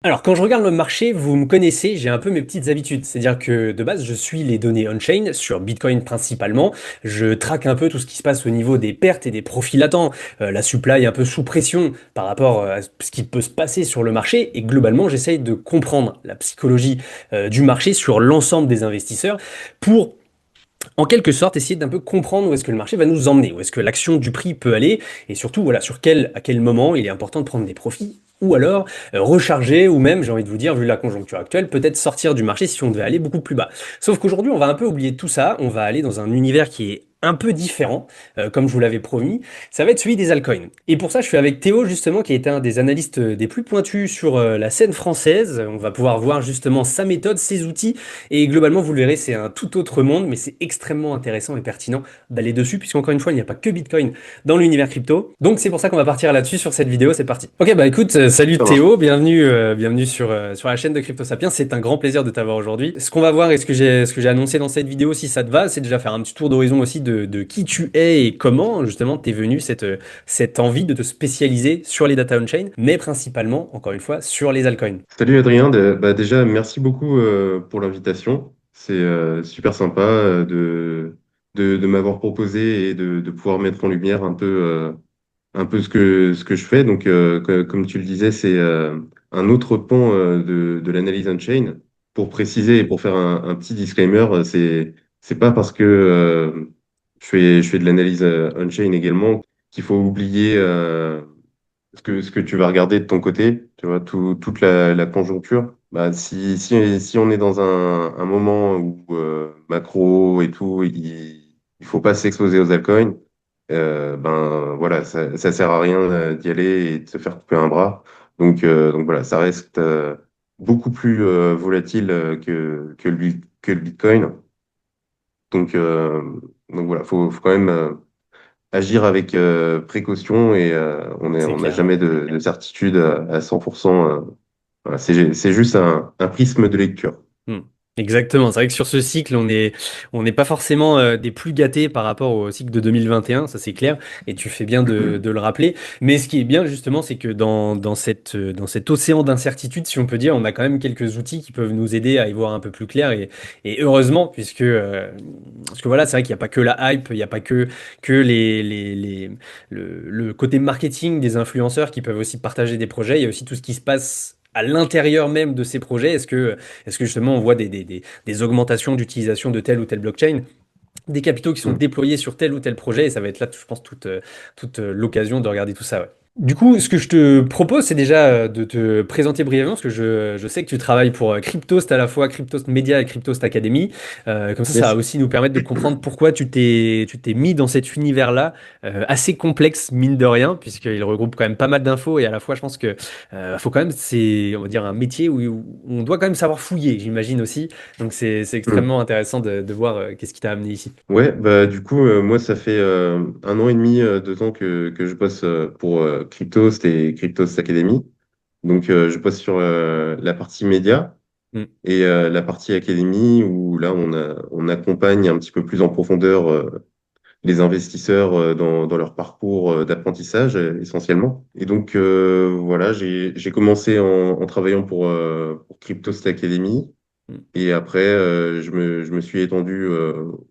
Alors, quand je regarde le marché, vous me connaissez, j'ai un peu mes petites habitudes. C'est-à-dire que de base, je suis les données on-chain, sur Bitcoin principalement. Je traque un peu tout ce qui se passe au niveau des pertes et des profits latents. La supply un peu sous pression par rapport à ce qui peut se passer sur le marché. Et globalement, j'essaye de comprendre la psychologie du marché sur l'ensemble des investisseurs pour en quelque sorte, essayer d'un peu comprendre où est-ce que le marché va nous emmener, où est-ce que l'action du prix peut aller, et surtout, voilà, à quel moment il est important de prendre des profits, ou alors recharger, ou même, j'ai envie de vous dire, vu la conjoncture actuelle, peut-être sortir du marché si on devait aller beaucoup plus bas. Sauf qu'aujourd'hui, on va un peu oublier tout ça, on va aller dans un univers qui est un peu différent, comme je vous l'avais promis, ça va être celui des altcoins. Et pour ça, je suis avec Théo, justement, qui est un des analystes des plus pointus sur la scène française. On va pouvoir voir justement sa méthode, ses outils, et globalement, vous le verrez, c'est un tout autre monde, mais c'est extrêmement intéressant et pertinent d'aller dessus, puisqu'encore une fois, il n'y a pas que Bitcoin dans l'univers crypto. Donc c'est pour ça qu'on va partir là-dessus sur cette vidéo, c'est parti. Ok, bah écoute, salut Ça marche. Théo, bienvenue sur la chaîne de Crypto Sapiens, c'est un grand plaisir de t'avoir aujourd'hui. Ce qu'on va voir et ce que j'ai annoncé dans cette vidéo, si ça te va, c'est déjà faire un petit tour d'horizon aussi de qui tu es et comment justement t'es venu cette envie de te spécialiser sur les data on-chain, mais principalement, encore une fois, sur les altcoins. Salut Adrien, déjà merci beaucoup pour l'invitation. C'est super sympa de m'avoir proposé et de pouvoir mettre en lumière un peu ce que je fais. Donc comme tu le disais, c'est un autre pan de l'analyse on-chain. Pour préciser et pour faire un petit disclaimer, c'est pas parce que je fais de l'analyse on-chain également qu'il faut oublier ce que tu vas regarder de ton côté, tu vois, toute la conjoncture. Bah, si on est dans un moment où macro et tout, il faut pas s'exposer aux altcoins, ben voilà, ça sert à rien d'y aller et de se faire couper un bras. Donc voilà, ça reste beaucoup plus volatile que le Bitcoin. Donc, euh, donc voilà, faut quand même agir avec précaution et C'est on n'a clair. jamais de certitude à 100%. Voilà, c'est juste un prisme de lecture. Hmm. Exactement. C'est vrai que sur ce cycle, on n'est pas forcément des plus gâtés par rapport au cycle de 2021, ça c'est clair, et tu fais bien de le rappeler. Mais ce qui est bien justement, c'est que dans cet océan d'incertitude, si on peut dire, on a quand même quelques outils qui peuvent nous aider à y voir un peu plus clair, et heureusement, parce que voilà, c'est vrai qu'il n'y a pas que la hype, il n'y a pas que le côté marketing des influenceurs qui peuvent aussi partager des projets, il y a aussi tout ce qui se passe à l'intérieur même de ces projets. Est-ce que justement on voit des augmentations d'utilisation de telle ou telle blockchain, des capitaux qui sont Mm. déployés sur tel ou tel projet, et ça va être là, je pense, toute l'occasion de regarder tout ça. Ouais. Du coup, ce que je te propose, c'est déjà de te présenter brièvement, parce que je sais que tu travailles pour Cryptost à la fois, Cryptost Media et Cryptost Academy. Comme ça va Yes. aussi nous permettre de comprendre pourquoi tu t'es mis dans cet univers-là, assez complexe, mine de rien, puisqu'il regroupe quand même pas mal d'infos, et à la fois, je pense que faut quand même, c'est, on va dire, un métier où on doit quand même savoir fouiller, j'imagine aussi. Donc c'est Mm. extrêmement intéressant de voir qu'est-ce qui t'a amené ici. Ouais, bah du coup, moi, ça fait un an et demi, 2 ans que je bosse pour Cryptost et Cryptost Academy. Donc, je bosse sur la partie média Mm. et la partie académie où là, on accompagne un petit peu plus en profondeur les investisseurs dans leur parcours d'apprentissage essentiellement. Et donc voilà, j'ai commencé en travaillant pour Cryptost Academy. Mm. Et après, je me suis étendu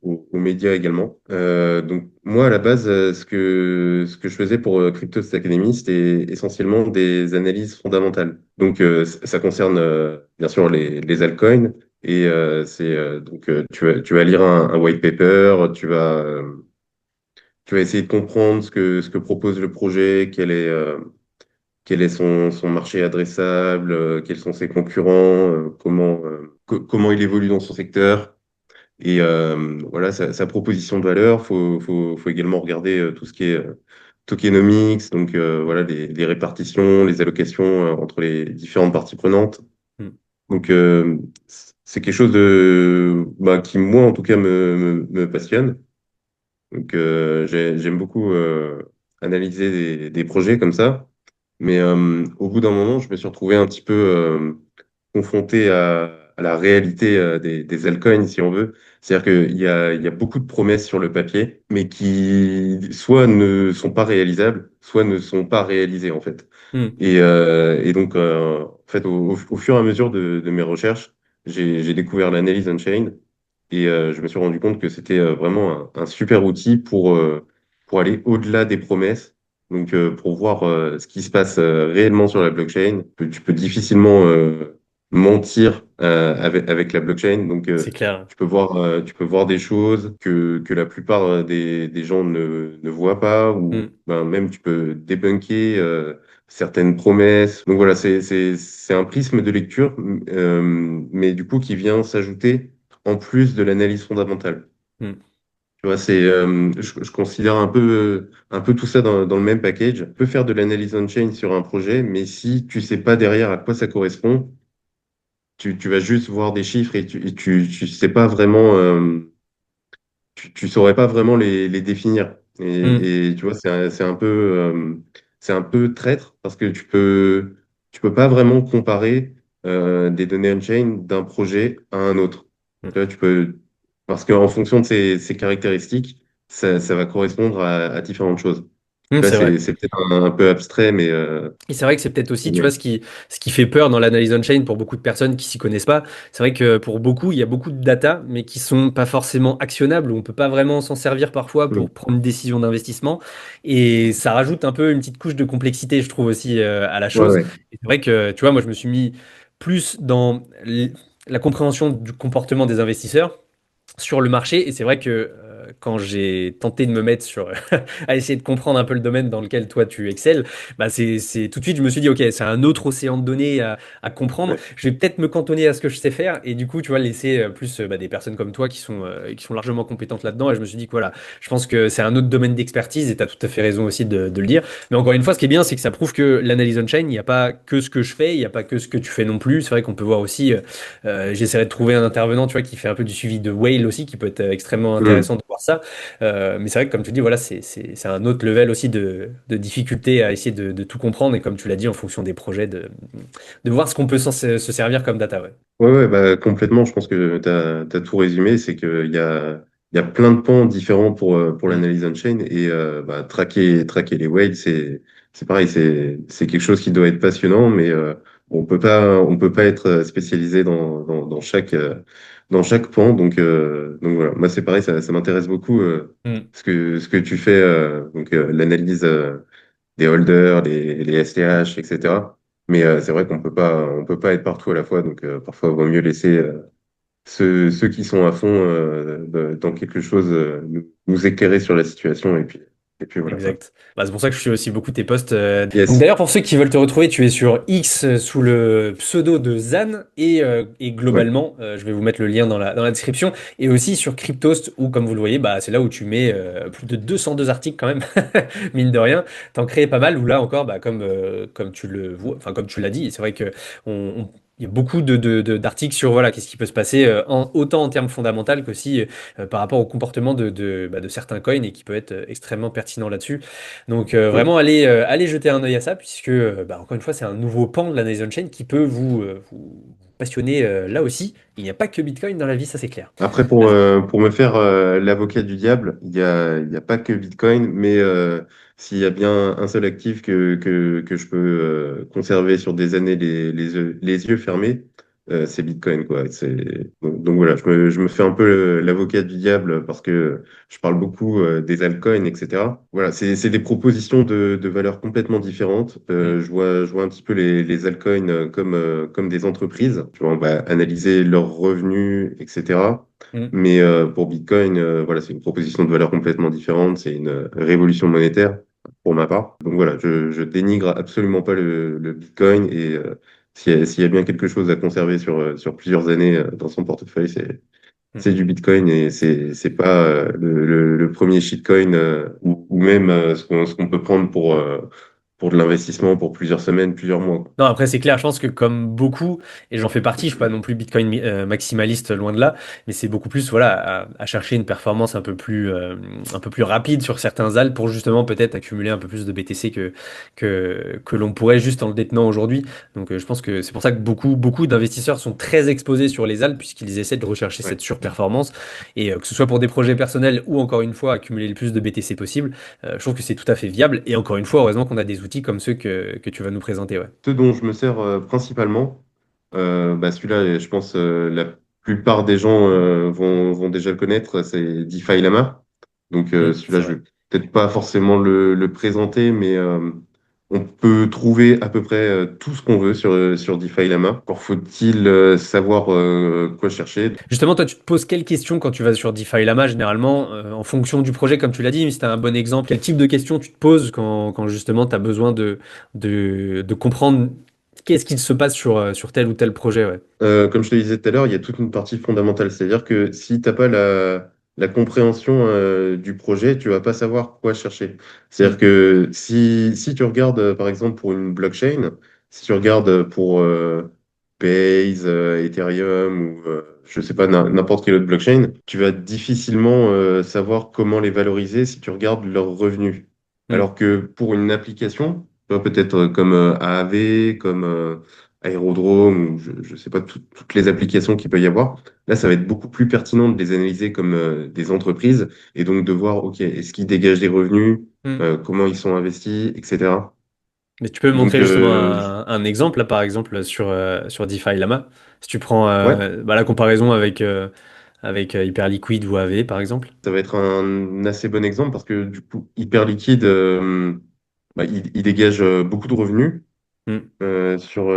aux médias également. Donc moi, à la base, ce que je faisais pour Cryptost Academy, c'était essentiellement des analyses fondamentales. Donc ça concerne bien sûr les altcoins. Et tu vas lire un white paper, tu vas essayer de comprendre ce que propose le projet, quel est son marché adressable, quels sont ses concurrents, comment il évolue dans son secteur. Et voilà, sa proposition de valeur, faut également regarder tout ce qui est tokenomics, donc voilà, les répartitions, les allocations entre les différentes parties prenantes. Mm. Donc c'est quelque chose qui, moi, en tout cas, me passionne. Donc, j'aime beaucoup analyser des projets comme ça. Mais au bout d'un moment, je me suis retrouvé un petit peu confronté à la réalité des altcoins, si on veut. C'est-à-dire il y a beaucoup de promesses sur le papier, mais qui soit ne sont pas réalisables, soit ne sont pas réalisées, en fait. Hmm. Et donc, en fait, au fur et à mesure de mes recherches, j'ai découvert l'analyse on-chain et je me suis rendu compte que c'était vraiment un super outil pour aller au-delà des promesses. Donc, pour voir ce qui se passe réellement sur la blockchain, tu peux difficilement mentir avec la blockchain. Donc, C'est clair. tu peux voir des choses que la plupart des gens ne voient pas, ou Hmm. ben, même tu peux débunker certaines promesses. Donc voilà, c'est un prisme de lecture, mais du coup qui vient s'ajouter en plus de l'analyse fondamentale. Hmm. Tu vois, je considère un peu tout ça dans le même package. Tu peux faire de l'analyse on-chain sur un projet, mais si tu sais pas derrière à quoi ça correspond, tu vas juste voir des chiffres et tu sais pas vraiment, tu saurais pas vraiment les définir. Hmm. Et tu vois, c'est un peu traître parce que tu peux pas vraiment comparer des données on-chain d'un projet à un autre. Hmm. Tu vois, parce qu'en fonction de ces caractéristiques, ça va correspondre à différentes choses. Hmm, Tu vois, c'est vrai. c'est peut-être un peu abstrait, Et c'est vrai que c'est peut-être aussi, tu vois, mais- ce qui fait peur dans l'analyse on-chain pour beaucoup de personnes qui s'y connaissent pas. C'est vrai que pour beaucoup, il y a beaucoup de data, mais qui sont pas forcément actionnables, où on peut pas vraiment s'en servir parfois pour Mm. prendre une décision d'investissement. Et ça rajoute un peu une petite couche de complexité, je trouve aussi, à la Ouais, chose. ouais. Et c'est vrai que, tu vois, moi, je me suis mis plus dans la compréhension du comportement des investisseurs sur le marché. Et c'est vrai que quand j'ai tenté de me mettre sur à essayer de comprendre un peu le domaine dans lequel toi tu excelles, bah c'est tout de suite je me suis dit ok, c'est un autre océan de données à comprendre. Ouais. Je vais peut-être me cantonner à ce que je sais faire et du coup tu vois laisser plus bah, des personnes comme toi qui sont largement compétentes là-dedans. Et je me suis dit que voilà, je pense que c'est un autre domaine d'expertise et tu as tout à fait raison aussi de le dire. Mais encore une fois, ce qui est bien, c'est que ça prouve que l'analyse on-chain, il n'y a pas que ce que je fais, il n'y a pas que ce que tu fais non plus. C'est vrai qu'on peut voir aussi j'essaierai de trouver un intervenant, tu vois, qui fait un peu du suivi de whale aussi, qui peut être extrêmement Mm. intéressant de voir ça. Mais c'est vrai que, comme tu dis, voilà, c'est un autre level aussi de difficulté à essayer de tout comprendre. Et comme tu l'as dit, en fonction des projets, de voir ce qu'on peut se servir comme data. Ouais. Ouais, ouais, bah, complètement. Je pense que tu as tout résumé. C'est il y a plein de pans différents pour Mm. l'analyse on-chain. Et bah, traquer les whales, c'est pareil. C'est quelque chose qui doit être passionnant, mais on peut pas être spécialisé dans chaque pan. Donc voilà. Moi, c'est pareil, ça m'intéresse beaucoup Mm. ce que tu fais, l'analyse des holders, les STH, etc. Mais c'est vrai on peut pas être partout à la fois, donc parfois il vaut mieux laisser ceux qui sont à fond dans quelque chose nous éclairer sur la situation et puis voilà quoi. Exact. Bah, c'est pour ça que je suis aussi beaucoup tes posts. Donc Yes, d'ailleurs, pour ceux qui veulent te retrouver, tu es sur X sous le pseudo de Zan et ouais. globalement, je vais vous mettre le lien dans la description et aussi sur Cryptost où, comme vous le voyez, bah, c'est là où tu mets plus de 202 articles quand même, mine de rien. T'en crées pas mal où là encore, bah, comme tu le vois, enfin comme tu l'as dit, c'est vrai que il y a beaucoup d'articles sur voilà, qu'est-ce qui peut se passer autant en termes fondamentaux qu'aussi par rapport au comportement bah, de certains coins et qui peut être extrêmement pertinent là-dessus. Donc Mm. vraiment allez jeter un œil à ça puisque bah, encore une fois c'est un nouveau pan de l'analyse on-chain qui peut vous passionner là aussi. Il n'y a pas que Bitcoin dans la vie, ça c'est clair. Après, Vas-y. pour me faire l'avocat du diable, il y a pas que Bitcoin, mais s'il y a bien un seul actif que je peux conserver sur des années les yeux fermés, c'est Bitcoin, quoi. Donc voilà, je me fais un peu l'avocat du diable parce que je parle beaucoup des altcoins, etc. Voilà, c'est des propositions de valeurs complètement différentes. Mm, Je vois un petit peu les altcoins comme des entreprises. Tu vois, on va analyser leurs revenus, etc. mm, Mais pour Bitcoin, voilà, c'est une proposition de valeur complètement différente. C'est une révolution monétaire pour ma part. Donc voilà, je dénigre absolument pas le Bitcoin et s'il y a bien quelque chose à conserver sur plusieurs années dans son portefeuille, mm. c'est du Bitcoin et c'est pas le premier shitcoin ou même ce qu'on peut prendre pour de l'investissement pour plusieurs semaines, plusieurs mois, quoi. Non, après, c'est clair, je pense que comme beaucoup, et j'en fais partie, je suis pas non plus Bitcoin maximaliste, loin de là, mais c'est beaucoup plus, voilà, à chercher une performance un peu plus rapide sur certains ALT pour justement peut-être accumuler un peu plus de BTC que l'on pourrait juste en le détenant aujourd'hui. Donc, je pense que c'est pour ça que beaucoup d'investisseurs sont très exposés sur les ALT puisqu'ils essaient de rechercher Ouais. cette surperformance et que ce soit pour des projets personnels ou encore une fois accumuler le plus de BTC possible, je trouve que c'est tout à fait viable. Et encore une fois, heureusement qu'on a des outils comme ceux que tu vas nous présenter, ouais. Ce dont je me sers principalement, bah celui-là, je pense la plupart des gens vont déjà le connaître, c'est DeFi Lama. Donc celui-là, C'est je vrai. vais peut-être pas forcément le présenter, mais on peut trouver à peu près tout ce qu'on veut sur DeFi Lama. Encore faut-il savoir quoi chercher. Justement, toi, tu te poses quelles questions quand tu vas sur DeFi Lama, généralement, en fonction du projet, comme tu l'as dit, mais si tu as un bon exemple, quel type de questions tu te poses quand justement tu as besoin de comprendre qu'est-ce qu'il se passe sur tel ou tel projet, ouais. Comme je te disais tout à l'heure, il y a toute une partie fondamentale. C'est-à-dire que si tu n'as pas la compréhension du projet, tu vas pas savoir quoi chercher. C'est-à-dire Hmm, que si tu regardes, par exemple, pour une blockchain, si tu regardes pour Base, Ethereum ou je sais pas, n'importe quelle autre blockchain, tu vas difficilement savoir comment les valoriser si tu regardes leurs revenus. hmm, Alors que pour une application, tu vois, peut-être comme AAV, comme Aérodrome, ou je ne sais pas, toutes les applications qu'il peut y avoir. Là, ça va être beaucoup plus pertinent de les analyser comme des entreprises et donc de voir, OK, est-ce qu'ils dégagent des revenus, hmm. comment ils sont investis, etc. Mais tu peux me Donc, montrer justement un exemple, là, par exemple, sur DeFi Lama. Si tu prends ouais, bah, la comparaison avec Hyperliquid ou AV, par exemple. ça va être un assez bon exemple parce que du coup, Hyperliquid, bah, il dégage beaucoup de revenus. Hmm, Sur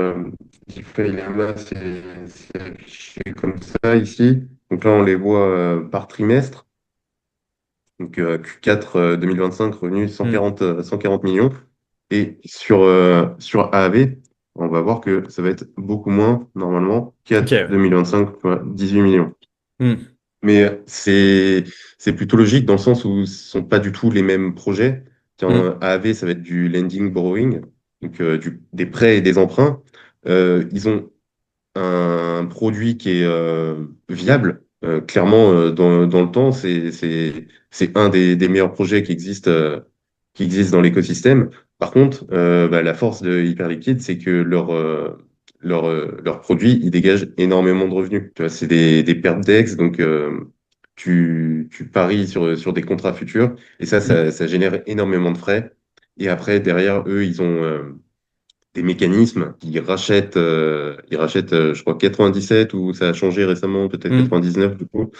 DeFi Lama, c'est affiché comme ça ici. Donc là, on les voit par trimestre. Donc Q4 2025, revenu hmm. 140 millions. Et sur AAV, on va voir que ça va être beaucoup moins normalement. Ok, 4 ouais. 2025, voilà, 18 millions. Hmm, Mais c'est plutôt logique dans le sens où ce sont pas du tout les mêmes projets. hmm. Tiens, AAV, ça va être du lending borrowing, donc des prêts et des emprunts. Ils ont un produit qui est viable. Clairement, dans le temps, c'est un des meilleurs projets qui existent dans l'écosystème. Par contre, bah, la force de Hyperliquid, c'est que leur produit, il dégage énormément de revenus. Tu vois, c'est des pertes d'ex, donc tu paries sur des contrats futurs, et Hmm. ça génère énormément de frais. Et après, derrière, eux, ils ont des mécanismes. Ils rachètent, je crois, 97 ou ça a changé récemment, peut-être Hmm. 99 du coup.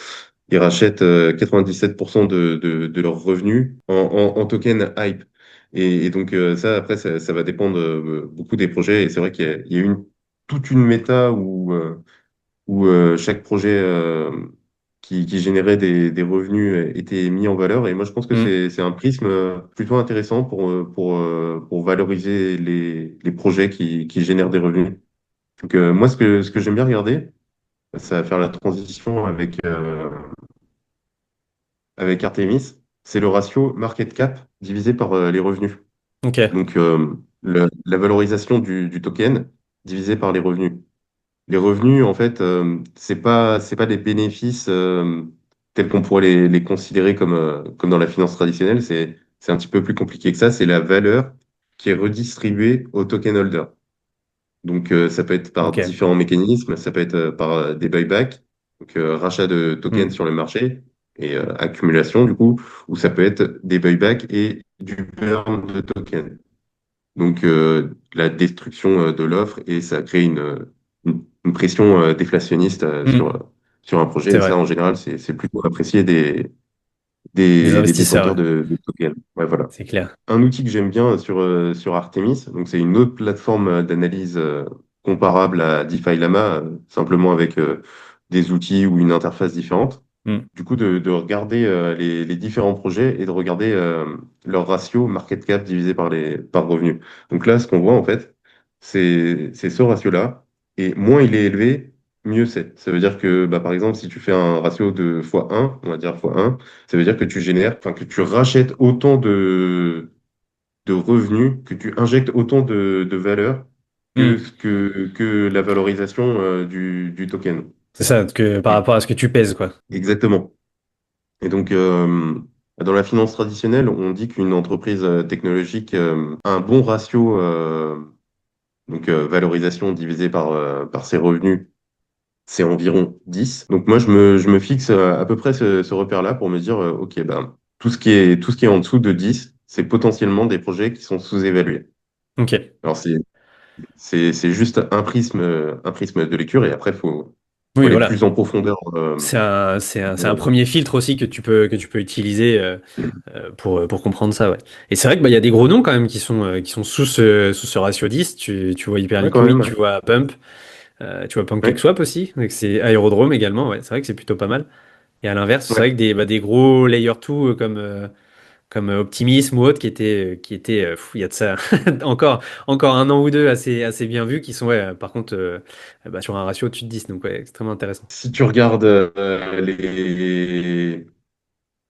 Ils rachètent 97% de leurs revenus en token hype. Et donc ça, après, ça va dépendre beaucoup des projets. Et c'est vrai qu'il y a toute une méta où chaque projet qui générait des revenus était mis en valeur. Et moi, je pense que Hmm. c'est un prisme plutôt intéressant pour valoriser les projets qui génèrent des revenus. Donc, moi, ce que j'aime bien regarder, ça va faire la transition avec Artemis, c'est le ratio market cap divisé par les revenus. Ok, Donc, la valorisation du token divisé par les revenus. Les revenus, en fait, c'est pas des bénéfices tels qu'on pourrait les considérer comme dans la finance traditionnelle. C'est un petit peu plus compliqué que ça. C'est la valeur qui est redistribuée au token holder. Donc, ça peut être par ok. différents mécanismes. Ça peut être par des buybacks, donc rachat de tokens Hmm. sur le marché et accumulation, du coup, ou ça peut être des buybacks et du burn de tokens. Donc, la destruction de l'offre et ça crée une pression déflationniste Hmm. sur un projet. C'est Et ça, vrai. en général, c'est plutôt apprécié Des des détenteurs investisseurs, de tokens. Ouais, voilà. c'est clair. Un outil que j'aime bien sur Artemis, donc c'est une autre plateforme d'analyse comparable à DeFi Lama, simplement avec des outils ou une interface différente. Hmm. Du coup, de regarder les différents projets et de regarder leur ratio market cap divisé par revenu. Donc là, ce qu'on voit en fait, c'est ce ratio-là. Et moins il est élevé, mieux c'est. Ça veut dire que, bah, par exemple, si tu fais un ratio de x1, on va dire x1, ça veut dire que tu génères, enfin, que tu rachètes autant de revenus, que tu injectes autant de valeur Hmm. que la valorisation du token. C'est ça, que par Et- rapport à ce que tu pèses, quoi. exactement. Et donc, dans la finance traditionnelle, on dit qu'une entreprise technologique a un bon ratio, valorisation divisée par ses revenus, c'est environ 10. Donc moi, je me fixe à peu près ce repère-là pour me dire, OK, ben, tout ce qui est en dessous de 10, c'est potentiellement des projets qui sont sous-évalués. Ok. Alors, c'est juste un prisme de lecture et après, faut Oui, aller voilà. plus en profondeur. C'est un premier filtre aussi que tu peux utiliser pour comprendre ça, ouais. Et c'est vrai que bah, il y a des gros noms quand même qui sont sous ce ratio 10. Tu vois Hyper Ouais, quand Liquid, même. tu vois Pump, tu vois Ouais, PancakeSwap aussi, donc c'est Aerodrome également, ouais. C'est vrai que c'est plutôt pas mal. Et à l'inverse, c'est vrai ouais. que des gros layer 2 comme Optimism ou autre qui étaient il y a de ça encore un an ou deux assez bien vus, qui sont, ouais, par contre, bah, sur un ratio au-dessus de 10, donc ouais, extrêmement intéressant. Si tu regardes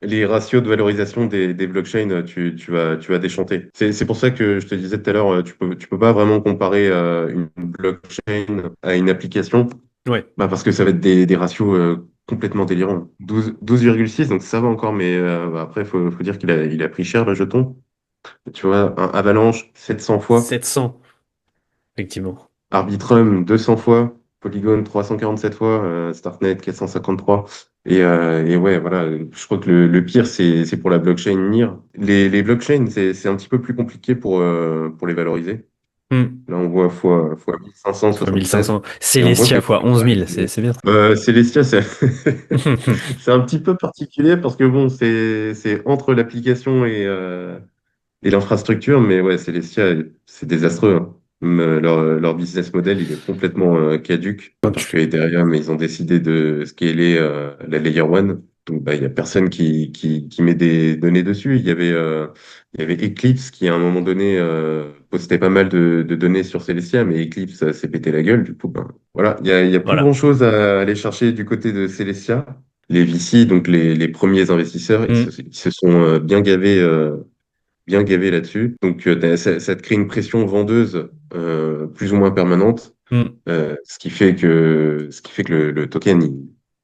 les ratios de valorisation des blockchains, tu vas déchanter. C'est pour ça que je te disais tout à l'heure, tu peux pas vraiment comparer une blockchain à une application, Ouais. bah parce que ça va être des ratios complètement délirants. 12,6, donc ça va encore, mais bah après, faut dire il a pris cher le jeton. Tu vois, un Avalanche, 700 fois. 700, effectivement. Arbitrum 200 fois, Polygon 347 fois, Starknet 453. Et ouais, voilà, je crois que le pire, c'est pour la blockchain NIR. Les blockchains, c'est un petit peu plus compliqué pour les valoriser. Hmm. Là, on voit fois Fois 1577. 1500. Et on voit que Celestia fois 11 000, c'est bien. Celestia, c'est un petit peu particulier parce que bon, c'est entre l'application et l'infrastructure, mais ouais, Celestia, c'est désastreux, hein. Leur business model, il est complètement caduque Quand parce tu- que Ethereum, ils ont décidé de scaler la Layer 1. Donc, bah, il y a personne qui met des données dessus. Il y avait Eclipse qui, à un moment donné, postait pas mal de données sur Celestia, mais Eclipse s'est pété la gueule. Du coup, ben, voilà, il y a plus Voilà. grand-chose à aller chercher du côté de Celestia. Les VC, donc les premiers investisseurs, Hmm. ils se sont bien gavé là-dessus. Donc, ça te crée une pression vendeuse plus ou moins permanente, Hmm. ce qui fait que le token, il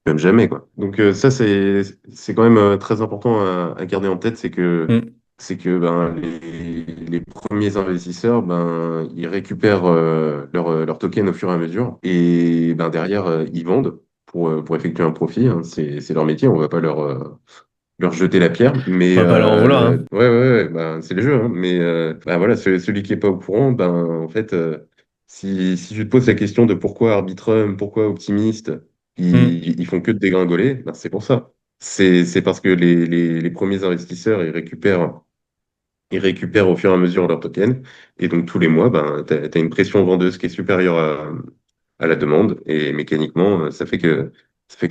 même jamais, quoi. Donc, ça, c'est quand même très important à garder en tête, Hmm. c'est que ben, les premiers investisseurs, ben, ils récupèrent leur token au fur et à mesure et ben, derrière, ils vendent pour effectuer un profit, hein. C'est leur métier, on va pas leur jeter la pierre. Mais On va pas leur en vouloir, hein. ben, c'est le jeu, hein. Mais ben, voilà, celui qui est pas au courant, ben en fait, si tu te poses la question de pourquoi Arbitrum, pourquoi Optimist, Hmm. ils font que de dégringoler, ben, c'est pour ça. C'est parce que les premiers investisseurs, ils récupèrent au fur et à mesure leurs tokens. Et donc tous les mois, ben, tu as une pression vendeuse qui est supérieure à la demande. Et mécaniquement, ça fait que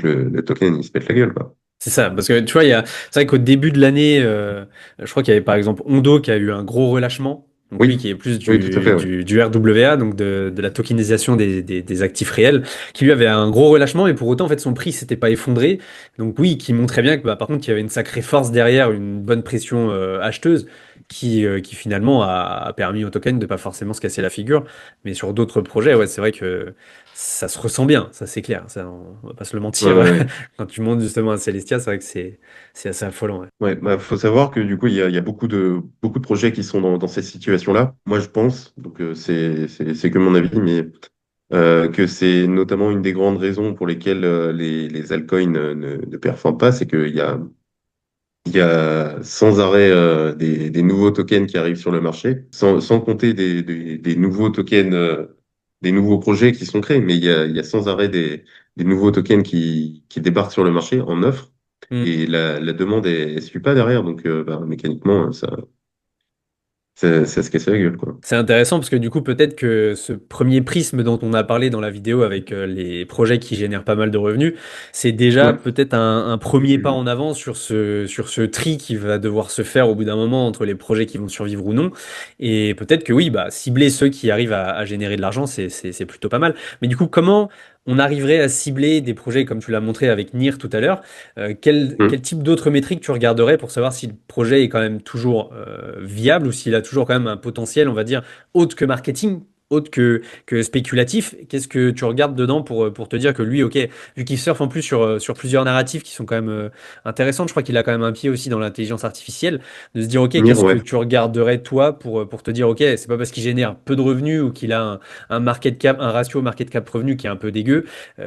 le token, il se pète la gueule, quoi. C'est ça, parce que tu vois, c'est vrai qu'au début de l'année, je crois qu'il y avait par exemple Ondo qui a eu un gros relâchement, donc lui Oui, qui est plus oui, tout à fait, oui. du RWA, donc de la tokenisation des actifs réels, qui lui avait un gros relâchement, mais pour autant en fait son prix s'était pas effondré, donc oui, qui montrait bien que bah, par contre il y avait une sacrée force derrière, une bonne pression acheteuse, qui finalement a permis au token de pas forcément se casser la figure, mais sur d'autres projets, ouais, c'est vrai que ça se ressent bien, ça c'est clair, ça, on va pas se le Ouais, mentir. ouais, ouais. Quand tu montes justement à Celestia, c'est vrai que c'est assez affolant. Ouais. Ouais, bah, faut savoir que du coup, il y a beaucoup de projets qui sont dans cette situation-là. Moi, je pense, donc c'est que mon avis, mais que c'est notamment une des grandes raisons pour lesquelles les altcoins ne performent pas, c'est il y a sans arrêt des nouveaux tokens qui arrivent sur le marché, sans compter des nouveaux tokens, des nouveaux projets qui sont créés, mais il y a sans arrêt des nouveaux tokens qui débarquent sur le marché en offre, Hmm. et la demande, elle suit pas derrière, donc bah, mécaniquement, ça se casse la gueule, quoi. C'est intéressant parce que du coup, peut-être que ce premier prisme dont on a parlé dans la vidéo avec les projets qui génèrent pas mal de revenus, c'est déjà Ouais. peut-être un premier pas en avant sur ce tri qui va devoir se faire au bout d'un moment entre les projets qui vont survivre ou non. Et peut-être que oui, bah, cibler ceux qui arrivent à générer de l'argent, c'est plutôt pas mal. Mais du coup, comment on arriverait à cibler des projets comme tu l'as montré avec NIR tout à l'heure? Quel Hum. type d'autres métriques tu regarderais pour savoir si le projet est quand même toujours viable ou s'il a toujours quand même un potentiel, on va dire, autre que marketing, autre que spéculatif. Qu'est-ce que tu regardes dedans pour te dire que lui, ok, vu qu'il surfe en plus sur plusieurs narratifs qui sont quand même intéressantes, je crois qu'il a quand même un pied aussi dans l'intelligence artificielle, de se dire, ok, Mir, qu'est-ce que ouais. tu regarderais toi pour te dire, ok, c'est pas parce qu'il génère peu de revenus ou qu'il a un market cap, un ratio market cap revenu qui est un peu dégueu,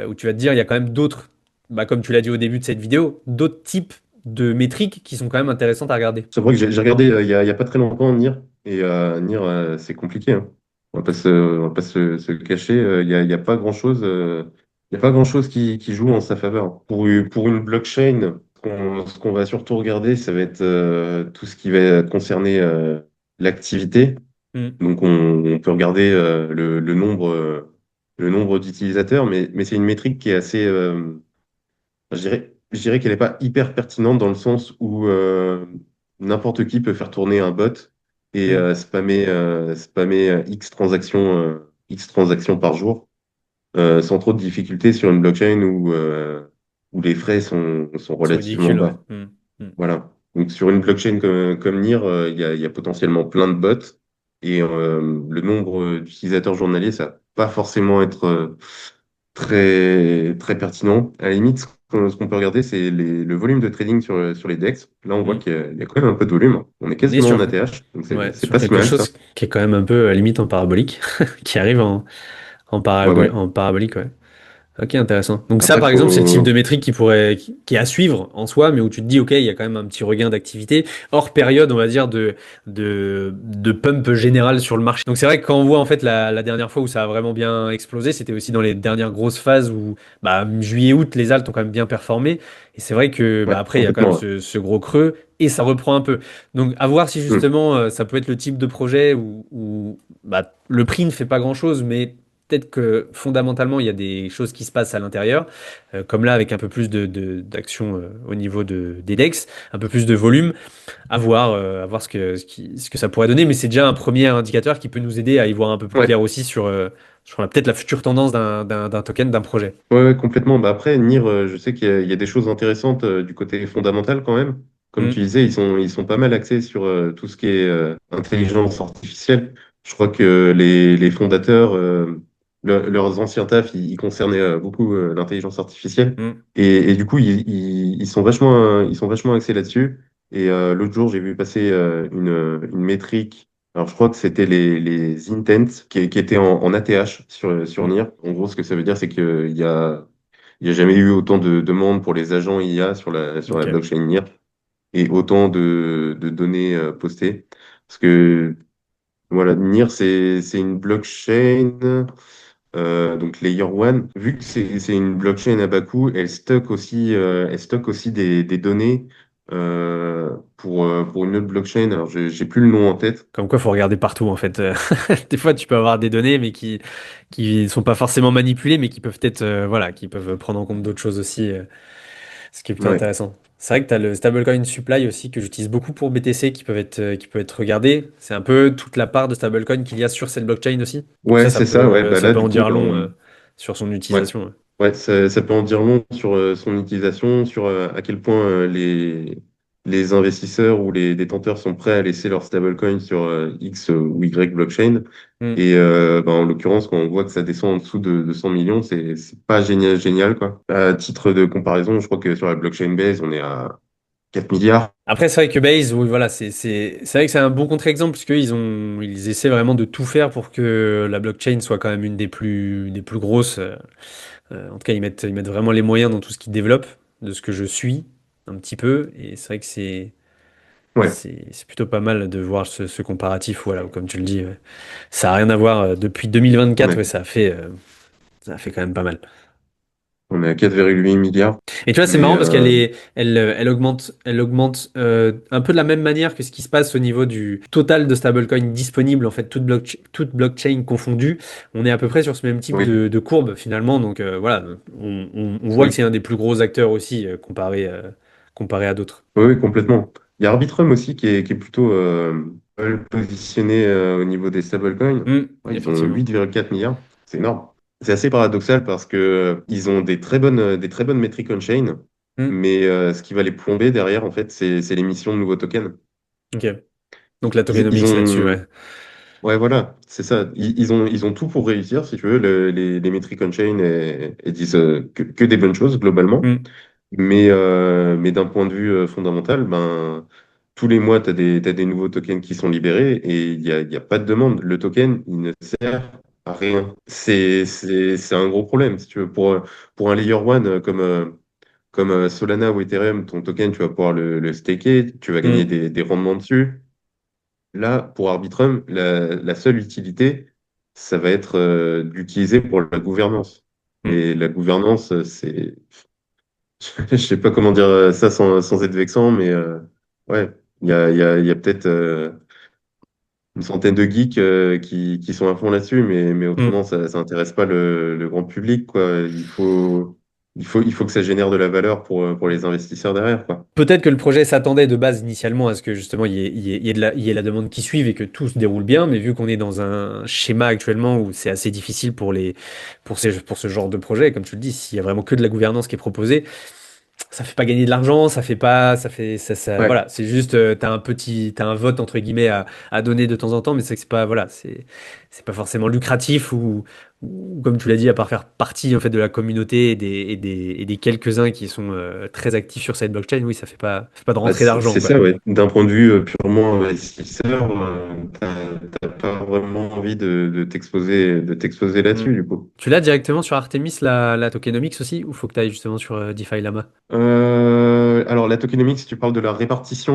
où tu vas te dire, il y a quand même d'autres, bah, comme tu l'as dit au début de cette vidéo, d'autres types de métriques qui sont quand même intéressantes à regarder. C'est vrai que j'ai regardé il y a pas très longtemps Nier, et Nier, c'est compliqué, hein. On va pas se le cacher. Il y a pas grand-chose, il y a pas grand-chose qui joue en sa faveur. Pour une blockchain, ce qu'on va surtout regarder, ça va être tout ce qui va concerner l'activité. Mm. Donc on peut regarder le nombre d'utilisateurs, mais c'est une métrique qui est assez, je dirais qu'elle n'est pas hyper pertinente dans le sens où n'importe qui peut faire tourner un bot et Mm. spammer X transactions par jour sans trop de difficultés sur une blockchain où les frais sont C'est relativement ridicule, ouais. bas. Mm. Mm. Voilà. Donc sur une blockchain comme NIR, il y a potentiellement plein de bots et le nombre d'utilisateurs journaliers, ça va pas forcément être très pertinent. À la limite, ce qu'on peut regarder, c'est le volume de trading sur les DEX. Là, on voit Mm. qu'il y a quand même un peu de volume. On est On est quasiment en ATH, donc ouais, c'est sur pas si quelque mal ça. chose qui est quand même un peu à la limite en parabolique, qui arrive Ouais, ouais. en parabolique, ouais. Ok, intéressant. Donc ça, Après, par exemple, c'est le type de faut... métrique qui est à suivre en soi, mais où tu te dis, ok, il y a quand même un petit regain d'activité, hors période, on va dire, de pump général sur le marché. Donc c'est vrai que quand on voit en fait la dernière fois où ça a vraiment bien explosé, c'était aussi dans les dernières grosses phases où bah, juillet-août, les altes ont quand même bien performé. Et c'est vrai que Ouais, bah, après, il y a quand même complètement. Ouais. ce gros creux et ça reprend un peu. Donc à voir si Hmm. justement ça peut être le type de projet où bah, le prix ne fait pas grand-chose, mais peut-être que fondamentalement, il y a des choses qui se passent à l'intérieur, comme là avec un peu plus d'action au niveau des DEX, un peu plus de volume, à voir ce que ça pourrait donner. Mais c'est déjà un premier indicateur qui peut nous aider à y voir un peu plus Ouais. clair aussi sur peut-être la future tendance d'un token, d'un projet. Ouais, ouais, complètement. Bah après, NIR, je sais qu'il y a des choses intéressantes du côté fondamental quand même. Comme tu Mm, disais, ils sont pas mal axés sur tout ce qui est intelligence artificielle. Je crois que les fondateurs, leurs anciens tafs, ils concernaient beaucoup l'intelligence artificielle. mm. Et du coup, ils sont vachement axés là-dessus. Et l'autre jour, j'ai vu passer une métrique. Alors, je crois que c'était les intents qui étaient en ATH sur Mm. NIR. En gros, ce que ça veut dire, c'est il y a jamais eu autant de demandes pour les agents IA sur la Ok. blockchain NIR et autant de données postées. Parce que, voilà, NIR, c'est une blockchain, donc Layer 1. Vu que c'est une blockchain à bas coût, elle stocke aussi des données pour une autre blockchain. Alors, j'ai plus le nom en tête. Comme quoi, il faut regarder partout en fait. Des fois, tu peux avoir des données, mais qui sont pas forcément manipulées, mais qui peuvent être, voilà, qui peuvent prendre en compte d'autres choses aussi. Ce qui est plutôt Ouais. intéressant. C'est vrai que tu as le stablecoin supply aussi que j'utilise beaucoup pour BTC qui peut être regardé. C'est un peu toute la part de stablecoin qu'il y a sur cette blockchain aussi. Donc Ouais, c'est ça, ouais. Bah ça là, peut du en coup, dire long sur son ouais. utilisation. Ouais. Ouais, ça peut en dire long sur son utilisation, sur à quel point les investisseurs ou les détenteurs sont prêts à laisser leur stablecoin sur X ou Y blockchain. Hmm. Et ben, en l'occurrence, quand on voit que ça descend en dessous de 100 millions, c'est pas génial, quoi. À titre de comparaison, je crois que sur la blockchain base, on est à 4 milliards. Après, c'est vrai que Base, oui, voilà, c'est vrai que c'est un bon contre-exemple parce ils essaient vraiment de tout faire pour que la blockchain soit quand même une des plus grosses. En tout cas, ils mettent vraiment les moyens dans tout ce qu'ils développent, de ce que je suis un petit peu. Et c'est vrai que Ouais, c'est plutôt pas mal de voir ce comparatif, voilà, comme tu le dis. Ouais. Ça a rien à voir. Depuis 2024, ouais, ça a fait quand même pas mal. on est à 4,8 milliards. Et tu vois, c'est Mais marrant parce elle augmente un peu de la même manière que ce qui se passe au niveau du total de stablecoins disponibles, en fait, toute blockchain confondue. On est à peu près sur ce même type oui, de courbe finalement. Donc voilà, on voit que oui. c'est un des plus gros acteurs aussi comparé à d'autres. Oui, complètement. Il y a Arbitrum aussi qui est plutôt mal positionné au niveau des stablecoins. Ouais, ils ont Effectivement. 8,4 milliards. C'est énorme. C'est assez paradoxal parce que ils ont des très bonnes métriques on-chain, Hmm. mais ce qui va les plomber derrière, en fait, c'est l'émission de nouveaux tokens. Ok. Donc la ils tokenomics là-dessus, ont, ouais. ouais, voilà, c'est ça. Ils ont tout pour réussir, si tu veux. Les métriques on-chain et disent que des bonnes choses globalement. Hmm, Mais d'un point de vue fondamental, ben, tous les mois, t'as des nouveaux tokens qui sont libérés et il y a pas de demande. Le token, il ne sert à rien. C'est un gros problème, si tu veux. Pour un layer one comme Solana ou Ethereum, ton token, tu vas pouvoir le staker, tu vas gagner hmm, des rendements dessus. Là, pour Arbitrum, la seule utilité, ça va être d'utiliser pour la gouvernance. hmm. Et la gouvernance, je sais pas comment dire ça sans être vexant, mais ouais, il y a peut-être une centaine de geeks qui sont à fond là-dessus, mais Hmm. autrement, ça intéresse pas le grand public, quoi. Il faut que ça génère de la valeur pour les investisseurs derrière, quoi. Peut-être que le projet s'attendait de base initialement à ce que justement il y ait il y ait la demande qui suive et que tout se déroule bien, mais vu qu'on est dans un schéma actuellement où c'est assez difficile pour ce genre de projet, comme tu le dis, s'il y a vraiment que de la gouvernance qui est proposée, ça fait pas gagner de l'argent, Ouais, voilà, c'est juste, t'as un vote entre guillemets à donner de temps en temps, mais c'est que c'est pas, voilà, c'est pas forcément lucratif ou comme tu l'as dit, à part faire partie en fait de la communauté et des quelques-uns qui sont très actifs sur cette blockchain, oui, ça fait pas de bah, rentrée d'argent, c'est quoi. ça, ouais. D'un point de vue purement investisseur, t'as pas vraiment envie de t'exposer Hmm. là-dessus, du coup. Tu l'as directement sur Artemis, la tokenomics aussi, ou faut que tu ailles justement sur DeFi Lama? Alors, la tokenomics, si tu parles de la répartition.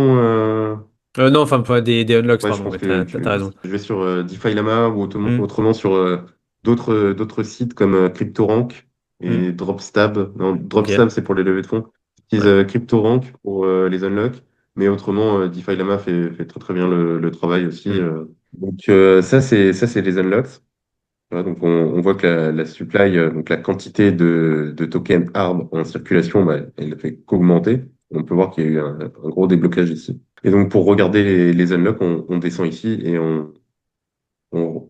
Non, enfin, pas des unlocks, Ouais, je pardon, pense ouais, que t'as raison. je vais sur DeFi Lama ou Hmm, autrement sur d'autres sites comme CryptoRank hmm. et Dropstab. Non, Ok, Dropstab, c'est pour les levées de fonds. J'utilise ouais. CryptoRank pour les unlocks, mais autrement, DeFi Lama fait très très bien le travail aussi. Hmm. Donc ça, c'est les unlocks. Voilà, donc on voit que la supply, donc la quantité de tokens ARB en circulation, bah, elle ne fait qu'augmenter. On peut voir qu'il y a eu un gros déblocage ici. Et donc pour regarder les unlocks, on descend ici et on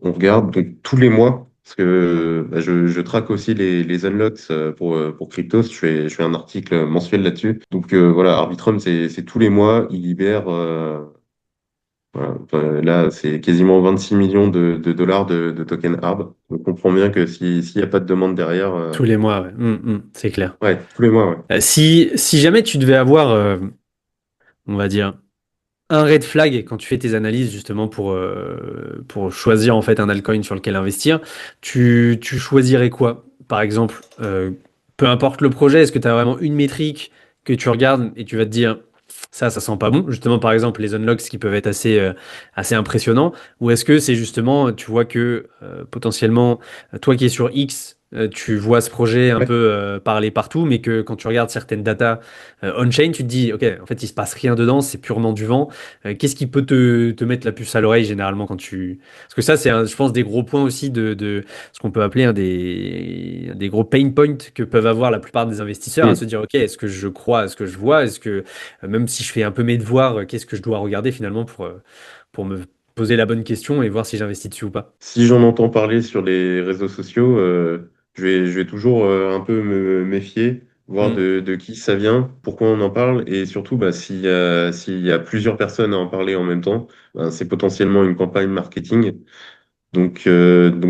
regarde donc tous les mois, parce que bah, je traque aussi les unlocks pour Cryptos. Je fais un article mensuel là-dessus. Donc voilà, Arbitrum, c'est tous les mois, il libère voilà. Enfin, là, c'est quasiment 26 millions de dollars de tokens ARB. On comprend bien que s'il n'y a pas de demande derrière, Tous les mois, ouais. C'est clair. ouais, tous les mois, ouais. Si jamais tu devais avoir, on va dire, un red flag quand tu fais tes analyses justement pour choisir en fait un altcoin sur lequel investir, tu choisirais quoi? Par exemple, peu importe le projet, est-ce que tu as vraiment une métrique que tu regardes et tu vas te dire ça sent pas bon? Justement, par exemple, les unlocks qui peuvent être assez impressionnants, ou est-ce que c'est justement, tu vois que potentiellement, toi qui es sur X, tu vois ce projet un Ouais. peu parler partout, mais que quand tu regardes certaines datas on-chain, tu te dis, OK, en fait, il se passe rien dedans, c'est purement du vent. Qu'est-ce qui peut te mettre la puce à l'oreille généralement quand tu... Parce que ça, c'est, je pense, des gros points aussi de ce qu'on peut appeler des gros pain points que peuvent avoir la plupart des investisseurs à se Hmm. dire, OK, est-ce que je crois à ce que je vois? Est-ce que, même si je fais un peu mes devoirs, qu'est-ce que je dois regarder finalement pour me poser la bonne question et voir si j'investis dessus ou pas? Si j'en entends parler sur les réseaux sociaux, je vais toujours un peu me méfier, voir Hmm, de qui ça vient, pourquoi on en parle, et surtout, bah, s'il y a plusieurs personnes à en parler en même temps, ben, c'est potentiellement une campagne marketing. Donc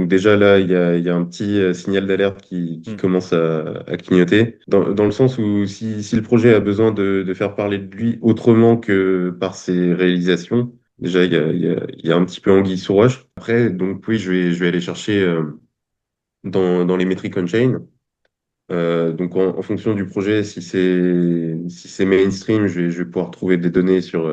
déjà là, il y a un petit signal d'alerte qui hmm. commence à clignoter, dans le sens où si le projet a besoin de faire parler de lui autrement que par ses réalisations, déjà il y a un petit peu anguille sous roche. Après, donc oui, je vais aller chercher dans les métriques on-chain. Donc en fonction du projet, si c'est mainstream, je vais pouvoir trouver des données sur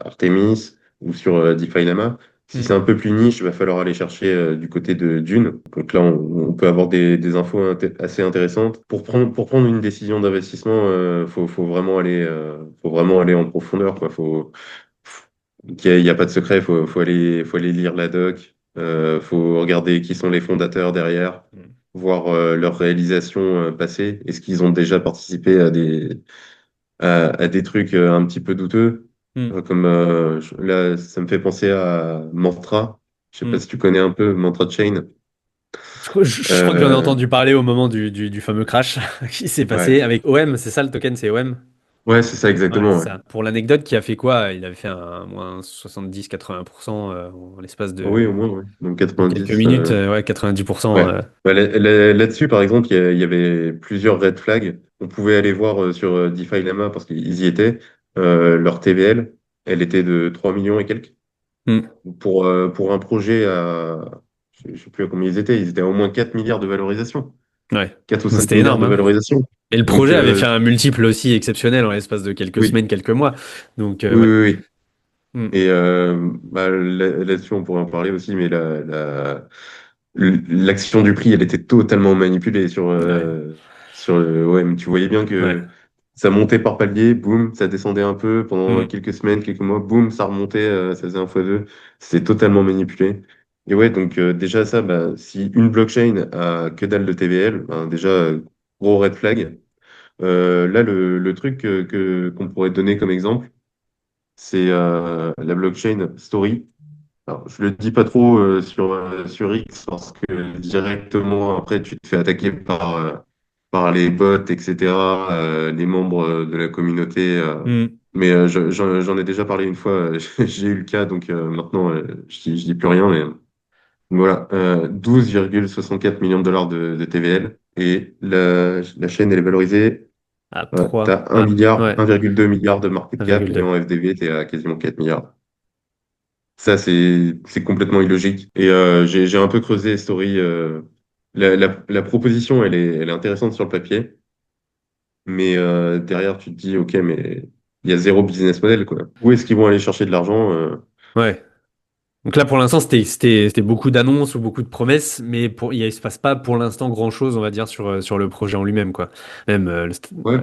Artemis ou sur DeFi Lama. Si Hmm. c'est un peu plus niche, il va falloir aller chercher du côté de Dune. Donc là, on peut avoir des infos assez intéressantes. Pour prendre une décision d'investissement, faut vraiment aller en profondeur, quoi. Il y a pas de secret, faut aller lire la doc, faut regarder qui sont les fondateurs derrière, Hmm. voir leurs réalisations passées. Est-ce qu'ils ont déjà participé à des trucs un petit peu douteux? Hmm. Comme là, ça me fait penser à Mantra. Je sais pas Hmm. si tu connais un peu Mantra Chain. Je crois que j'en ai Euh, entendu parler au moment du fameux crash qui s'est ouais. passé avec OM, c'est ça le token, c'est OM? Ouais, c'est ça Ouais, exactement. c'est Ouais. ça. Pour l'anecdote, qui a fait quoi? Il avait fait un moins 70-80% en l'espace Oui, au de, moins, ouais. Donc de quelques 90. minutes. Ouais, 90%. Ouais. Bah, là-dessus, par exemple, il y avait plusieurs red flags. On pouvait aller voir sur DeFi Lama parce qu'ils y étaient. Leur TVL, elle était de 3 millions et quelques. Hmm. Pour un projet à, je ne sais plus à combien ils étaient à au moins 4 milliards de valorisation. Ouais. 4 ou Donc 5 c'était milliards énorme, de hein. valorisation. Et le Donc, projet avait fait un multiple aussi exceptionnel en l'espace de quelques oui, semaines, quelques mois. Donc, oui, ouais. oui, oui. Hmm. Et bah, là-dessus, on pourrait en parler aussi, mais l'action du prix, elle était totalement manipulée Ouais. ouais, mais tu voyais bien Ouais. que ça montait par palier, boum, ça descendait un peu pendant Hmm. quelques semaines, quelques mois, boum, ça remontait, ça faisait un fois deux. C'était totalement manipulé. Et ouais, donc déjà ça, bah, si une blockchain a que dalle de TVL, ben, déjà, gros red flag. Là, le truc qu'on pourrait donner comme exemple, c'est la blockchain Story. Alors, je le dis pas trop sur X parce que directement après tu te fais attaquer par les bots, etc., les membres de la communauté. Hmm. Mais j'en ai déjà parlé une fois, j'ai eu le cas, donc maintenant je dis plus rien. Mais voilà, 12,64 millions de dollars de TVL et la chaîne elle est valorisée. À T'as 3. 1 milliard, Ouais. 1,2 milliard de market cap et 1,2. en FDV t'es à quasiment 4 milliards. Ça, c'est complètement illogique. Et j'ai un peu creusé Story. La proposition, elle est intéressante sur le papier, mais derrière, tu te dis, OK, mais il y a zéro business model, quoi. Où est-ce qu'ils vont aller chercher de l'argent? Ouais. Donc là, pour l'instant, c'était beaucoup d'annonces ou beaucoup de promesses, mais il se passe pas pour l'instant grand-chose, on va dire, sur le projet en lui-même, quoi. Même, Ouais, ouais.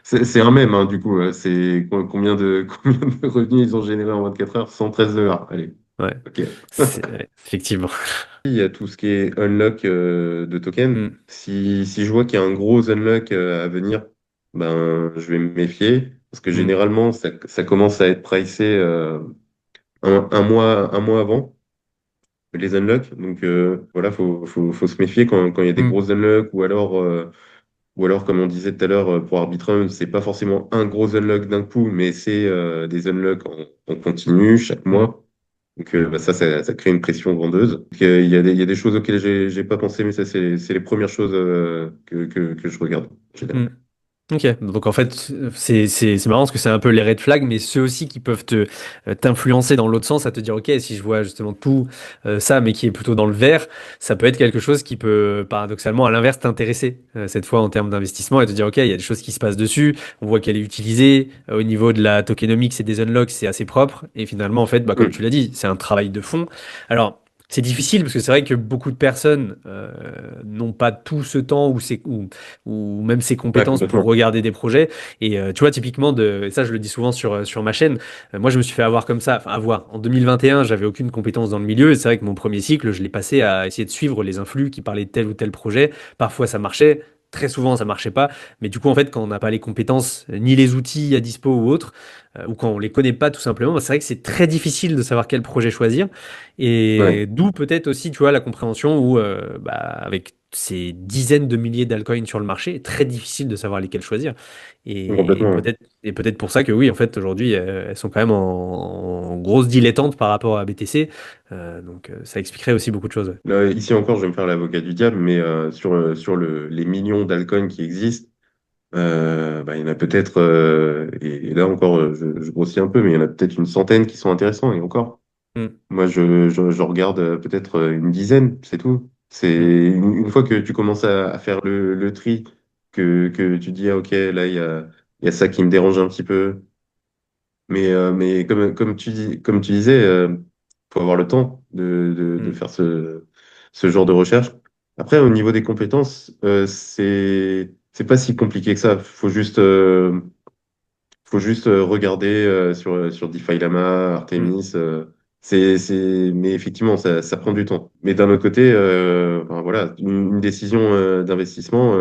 c'est un mème, hein, du coup. C'est combien de revenus ils ont généré en 24 heures? 113 dollars. Allez, Ouais. OK. Ouais, effectivement. Il y a tout ce qui est unlock de tokens. Hmm. Si je vois qu'il y a un gros unlock à venir, ben, je vais me méfier parce que Hmm. généralement, ça commence à être pricé un mois avant les unlocks. Donc voilà, faut se méfier quand il y a des Hmm. gros unlocks ou alors, comme on disait tout à l'heure, pour Arbitrum, c'est pas forcément un gros unlock d'un coup, mais c'est des unlocks en continu chaque Hmm. mois. Donc bah, ça crée une pression vendeuse. Donc, il y a des choses auxquelles j'ai pas pensé, mais ça, c'est les premières choses que je regarde. En Hmm. général. Ok, donc en fait, c'est marrant parce que c'est un peu les red flags, mais ceux aussi qui peuvent t'influencer dans l'autre sens, à te dire, ok, si je vois justement tout ça, mais qui est plutôt dans le vert, ça peut être quelque chose qui peut paradoxalement, à l'inverse, t'intéresser cette fois en termes d'investissement et te dire, ok, il y a des choses qui se passent dessus, on voit qu'elle est utilisée, au niveau de la tokenomics et des unlocks, c'est assez propre, et finalement, en fait, bah, comme tu Mm. l'as dit, c'est un travail de fond. Alors, c'est difficile parce que c'est vrai que beaucoup de personnes n'ont pas tout ce temps ou même ses Ouais, compétences pour complètement. regarder des projets. Et tu vois, typiquement, et ça je le dis souvent sur ma chaîne, moi je me suis fait avoir comme ça, enfin avoir. En 2021, j'avais aucune compétence dans le milieu, et c'est vrai que mon premier cycle, je l'ai passé à essayer de suivre les influx qui parlaient de tel ou tel projet. Parfois ça marchait. Très souvent, ça marchait pas. Mais du coup, en fait, quand on n'a pas les compétences, ni les outils à dispo ou autres, ou quand on les connaît pas tout simplement, bah, c'est vrai que c'est très difficile de savoir quel projet choisir. Ouais, Et d'où peut-être aussi, tu vois, la compréhension où, bah, avec ces dizaines de milliers d'altcoins sur le marché, très difficile de savoir lesquels choisir. Et complètement. peut-être, et peut-être pour ça que oui, en fait, aujourd'hui, elles sont quand même en grosse dilettante par rapport à BTC. Donc, ça expliquerait aussi beaucoup de choses. Ouais. Là, ici encore, je vais me faire l'avocat du diable, mais sur les millions d'alcoins qui existent, bah, il y en a peut-être, et là encore, je grossis un peu, mais il y en a peut-être une centaine qui sont intéressants, et encore. Mm, Moi, je regarde peut-être une dizaine, c'est tout. C'est mm, une fois que tu commences à faire le tri, que tu dis, ah, ok, là, il y a ça qui me dérange un petit peu. Mais comme tu disais, faut avoir le temps de mm, faire ce genre de recherche. Après, au niveau des compétences, c'est pas si compliqué que ça. Faut juste regarder sur DeFi Lama, mm. Artemis. Mais effectivement, ça prend du temps. Mais d'un autre côté, enfin, voilà, une décision d'investissement,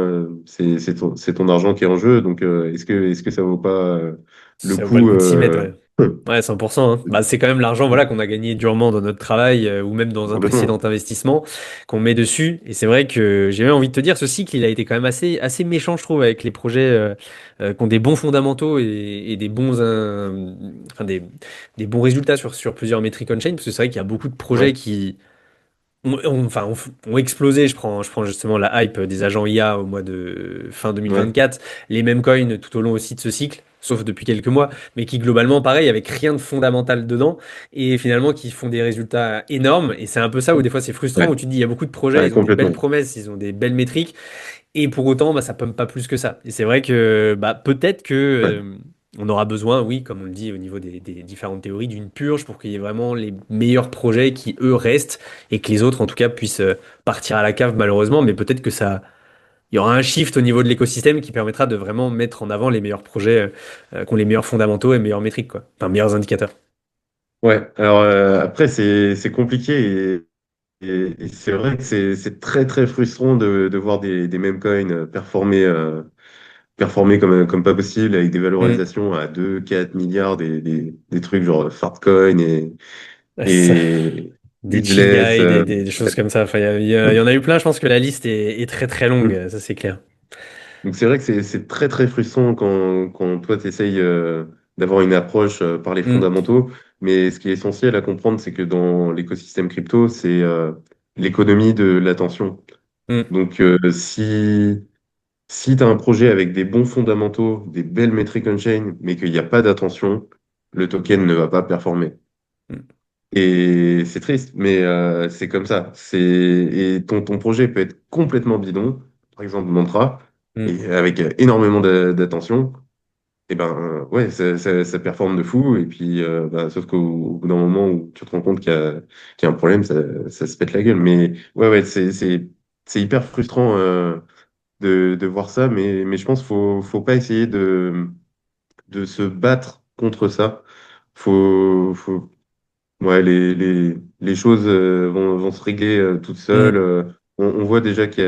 c'est ton argent qui est en jeu. Donc, est-ce que ça vaut pas le Ça vaut pas le coup coup de s'y mettre. Ouais. Ouais, 100%, hein. Bah, c'est quand même l'argent voilà, qu'on a gagné durement dans notre travail ou même dans un précédent Complètement. investissement qu'on met dessus. Et c'est vrai que j'ai même envie de te dire, ce cycle, il a été quand même assez méchant, je trouve, avec les projets qui ont des bons fondamentaux et des bons, enfin, des bons résultats sur plusieurs métriques on-chain. Parce que c'est vrai qu'il y a beaucoup de projets Ouais, qui enfin, ont explosé. Je prends justement la hype des agents IA au mois de fin ouais, 2024, les mêmes coins tout au long aussi de ce cycle, sauf depuis quelques mois, mais qui globalement, pareil, avec rien de fondamental dedans, et finalement qui font des résultats énormes. Et c'est un peu ça où des fois c'est frustrant, ouais, où tu te dis, il y a beaucoup de projets, ouais, ils ont des belles complètement. promesses, ils ont des belles métriques, et pour autant, bah, ça pomme pas plus que ça. Et c'est vrai que bah, peut-être que Ouais, on aura besoin, oui, comme on le dit au niveau des différentes théories, d'une purge pour qu'il y ait vraiment les meilleurs projets qui, eux, restent et que les autres, en tout cas, puissent partir à la cave, malheureusement. Mais peut-être que ça, il y aura un shift au niveau de l'écosystème qui permettra de vraiment mettre en avant les meilleurs projets qui ont les meilleurs fondamentaux et meilleures métriques, quoi. Enfin, meilleurs indicateurs. ouais. Alors après, c'est compliqué et c'est vrai que c'est très très frustrant de voir des mêmes coins performer comme pas possible avec des Mm. valorisations à 2 4 milliards, des trucs genre Fartcoin Ouais, c'est ça. et Des Idless. Chigai, des choses comme ça. Enfin, il y en a eu plein. Je pense que la liste est très très longue. Ça, c'est clair. Donc c'est vrai que c'est très très frustrant quand toi tu essayes d'avoir une approche par les Mm. fondamentaux, mais ce qui est essentiel à comprendre, c'est que dans l'écosystème crypto, c'est l'économie de l'attention. Mm. Donc si tu as un projet avec des bons fondamentaux, des belles métriques on-chain, mais qu'il n'y a pas d'attention, le token ne va pas performer. Mm. Et c'est triste, mais c'est comme ça. Et ton projet peut être complètement bidon, par exemple Mantra, Mm. et avec énormément d'attention, et ben ouais, ça performe de fou. Et puis, bah, sauf qu'au bout d'un moment où tu te rends compte qu'il y a un problème, ça se pète la gueule. Mais ouais, c'est hyper frustrant de voir ça, mais je pense qu'il faut pas essayer de se battre contre ça. Faut, Ouais, les choses vont se régler toutes seules. Mm. On voit déjà qu'il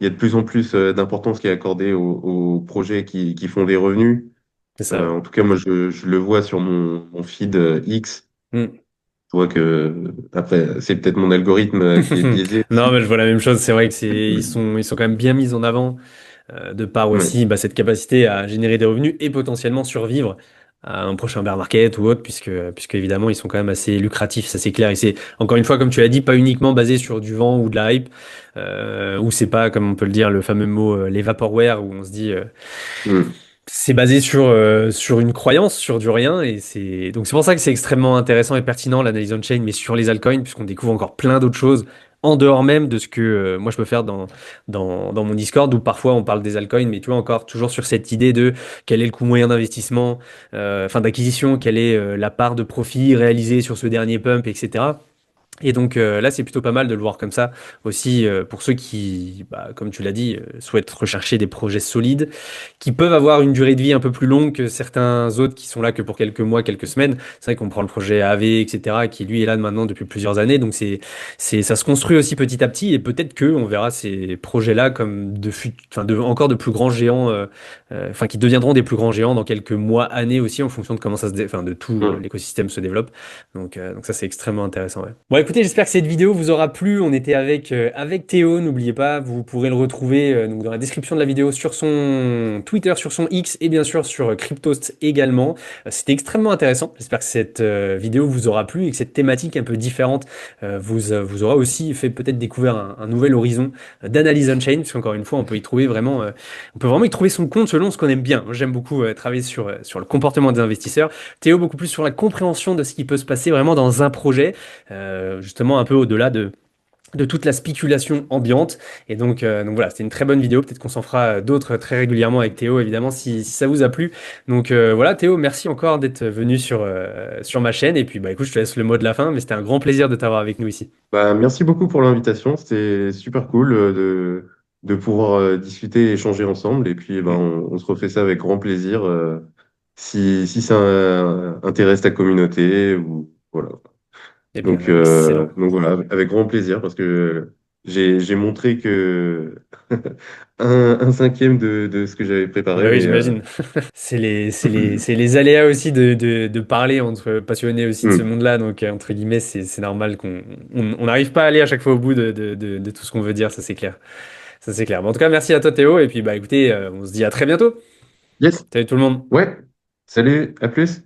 y a de plus en plus d'importance qui est accordée aux projets qui font des revenus. C'est ça, ouais. En tout cas, moi, je le vois sur mon feed X. Mm. Je vois que, après, c'est peut-être mon algorithme qui est biaisé Non, aussi. mais je vois la même chose. C'est vrai que ils sont quand même bien mis en avant de par Ouais. aussi bah, cette capacité à générer des revenus et potentiellement survivre à un prochain bear market ou autre, puisque évidemment ils sont quand même assez lucratifs, ça c'est clair. Et c'est encore une fois, comme tu l'as dit, pas uniquement basé sur du vent ou de la hype, ou c'est pas, comme on peut le dire, le fameux mot les vaporware où on se dit Mm. c'est basé sur une croyance, sur du rien, et c'est pour ça que c'est extrêmement intéressant et pertinent l'analyse on-chain, mais sur les altcoins, puisqu'on découvre encore plein d'autres choses en dehors même de ce que moi je peux faire dans mon Discord, où parfois on parle des altcoins, mais tu vois encore toujours sur cette idée de quel est le coût moyen d'investissement, enfin d'acquisition, quelle est la part de profit réalisée sur ce dernier pump, etc. Et donc là, c'est plutôt pas mal de le voir comme ça aussi pour ceux qui, bah, comme tu l'as dit, souhaitent rechercher des projets solides, qui peuvent avoir une durée de vie un peu plus longue que certains autres qui sont là que pour quelques mois, quelques semaines. C'est vrai qu'on prend le projet AV, etc., qui lui est là maintenant depuis plusieurs années. Donc ça se construit aussi petit à petit et peut-être que on verra ces projets-là comme enfin encore de plus grands géants, enfin qui deviendront des plus grands géants dans quelques mois, années aussi en fonction de comment enfin de tout Mm. l'écosystème se développe. Donc ça, c'est extrêmement intéressant. Ouais. Bon, écoutez, j'espère que cette vidéo vous aura plu. On était avec Théo, n'oubliez pas, vous pourrez le retrouver donc dans la description de la vidéo sur son Twitter, sur son X et bien sûr sur Cryptost également. C'était extrêmement intéressant. J'espère que cette vidéo vous aura plu et que cette thématique un peu différente vous aura aussi fait peut-être découvrir un nouvel horizon d'analyse on-chain, parce qu'encore une fois, on peut vraiment y trouver son compte selon ce qu'on aime bien. Moi, j'aime beaucoup travailler sur le comportement des investisseurs. Théo, beaucoup plus sur la compréhension de ce qui peut se passer vraiment dans un projet, justement un peu au-delà de toute la spéculation ambiante. Et donc voilà, c'était une très bonne vidéo. Peut-être qu'on s'en fera d'autres très régulièrement avec Théo, évidemment, si ça vous a plu. Donc voilà, Théo, merci encore d'être venu sur ma chaîne. Et puis bah écoute, je te laisse le mot de la fin, mais c'était un grand plaisir de t'avoir avec nous ici. Bah, merci beaucoup pour l'invitation. C'était super cool de pouvoir discuter et échanger ensemble. Et puis, ben, Mm. on se refait ça avec grand plaisir si ça intéresse ta communauté ou voilà. Eh bien, excellent. Donc voilà, avec grand plaisir parce que j'ai montré que un cinquième de ce que j'avais Ah bah préparé, oui, mais j'imagine. C'est les aléas aussi de parler entre passionnés aussi de ce monde-là. Donc, entre guillemets, c'est normal on n'arrive pas à aller à chaque fois au bout de tout ce qu'on veut dire, ça c'est clair. Ça c'est clair. Bon, en tout cas, merci à toi Théo. Et puis, bah écoutez, on se dit à très bientôt. yes, Salut tout le monde. ouais, salut, à plus.